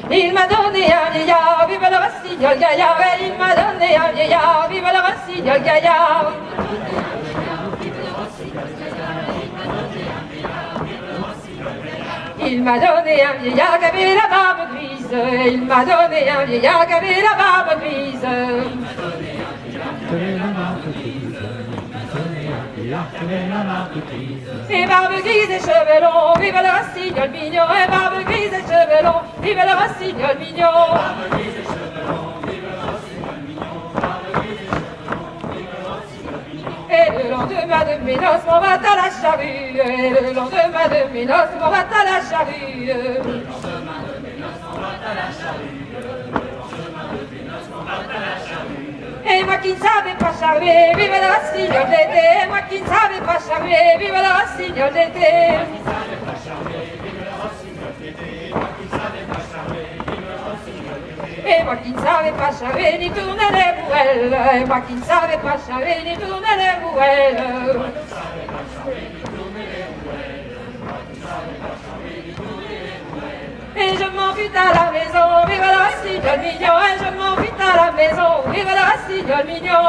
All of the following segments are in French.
Il m'a donné un vieillard, vive le rossignol gaillard. Il m'a donné un vieillard, vive le rossignol gaillard. Il m'a donné un vieillard qui avait la barbe grise. Il m'a donné un vieillard qui avait la barbe grise. Et barbe grise et cheveux longs, vive le rossignol mignon. Et barbe grise et cheveux longs, vive le rossignol mignon. Et le lendemain de mes noces, m'en va à la charrue. Et le lendemain de mes noces, m'en va à la charrue. Et moi qui ne savais pas charmer, vive le rossignol d'été. Et moi qui ne savais pas charmer, vive le rossignol d'été. Et moi qui ne savais pas charmer ni tourner les rouelles. Et moi qui ne savais pas charmer ni tourner les rouelles. Et je m'en fus à la maison, vive le rossignol mignon. Et je m'en fus à la maison, vive le rossignol mignon.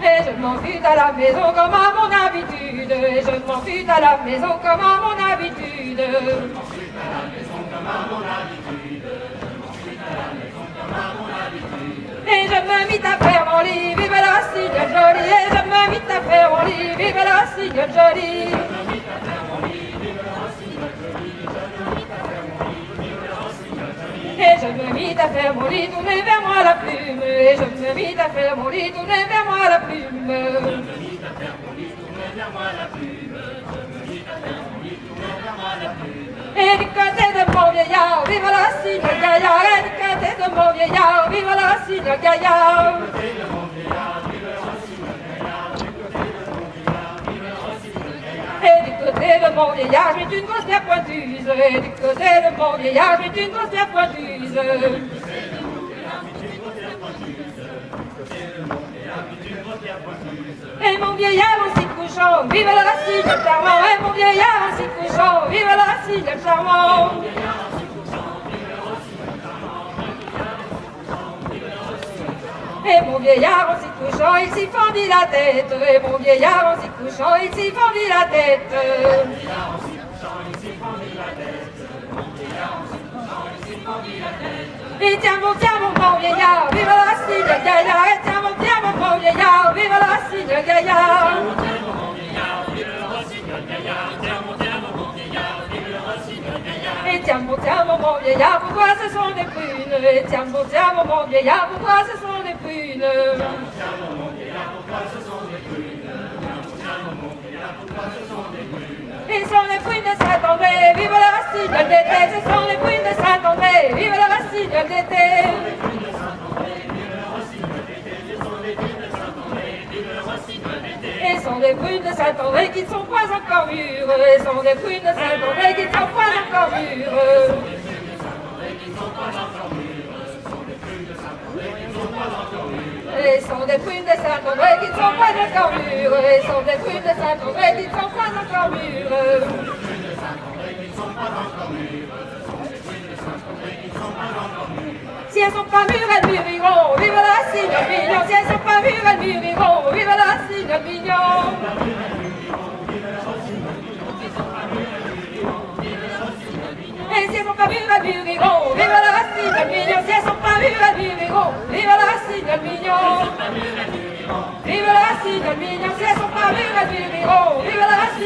Et je m'en fus à la maison comme à mon habitude. Et je m'en fus à la maison comme à mon habitude. Et je me mis à faire mon lit, vive le rossignol joli. Et je me mis à faire mon lit, vive le rossignol joli. Et je me mis à faire mon lit, tourner vers moi la plume. Et je me mis à faire mon lit, tourner vers moi la plume. Et du côté de mon vieillard, vive le rossignol gaillard. Et du côté de mon vieillard, vive le rossignol gaillard. Et du côté de mon vieillard, je mets une grosse pierre pointuse. Et du côté de mon vieillard, je mets une grosse pierre pointuse. Et mon vieillard en s'y couchant, vive le rossignol charmant. Et mon vieillard en s'y couchant, vive le rossignol charmant. Et mon vieillard en s'y couchant, il s'y fendit la tête. Et mon vieillard en s'y couchant, il s'y fendit la tête. Et tiens mon grand vieillard, vive le rossignol gaillard. Et tiens mon grand vieillard, vive le rossignol gaillard. Et tiens mon grand vieillard, pourquoi ce sont des prunes? Et tiens mon grand vieillard, pourquoi ce sont des prunes? Et ce sont les prunes de Saint-André, vive le rossignol d'été. Ce sont les prunes de Saint-André, vive le rossignol d'été. Et sont des prunes de Saint-André qui ne sont pas encore mûres. Et sont des prunes de Saint-André qui ne sont pas encore mûres. Et sont des prunes de Saint-André qui ne sont pas encore mûres. Et sont des prunes de Saint-André qui ne sont pas encore mûres. Si elles sont pas mûres, elles mûriront, vive le rossignol mignon. Si elles sont pas mûres, elles mûriront, vive le rossignol mignon. Et si elles sont pas mûres, elles mûriront, vive le rossignol mignon. Si elles sont pas mûres, elles mûriront, vive le rossignol mignon. Vive le rossignol mignon. Si elles sont pas mûres, elles mûriront, vive le rossignol mignon.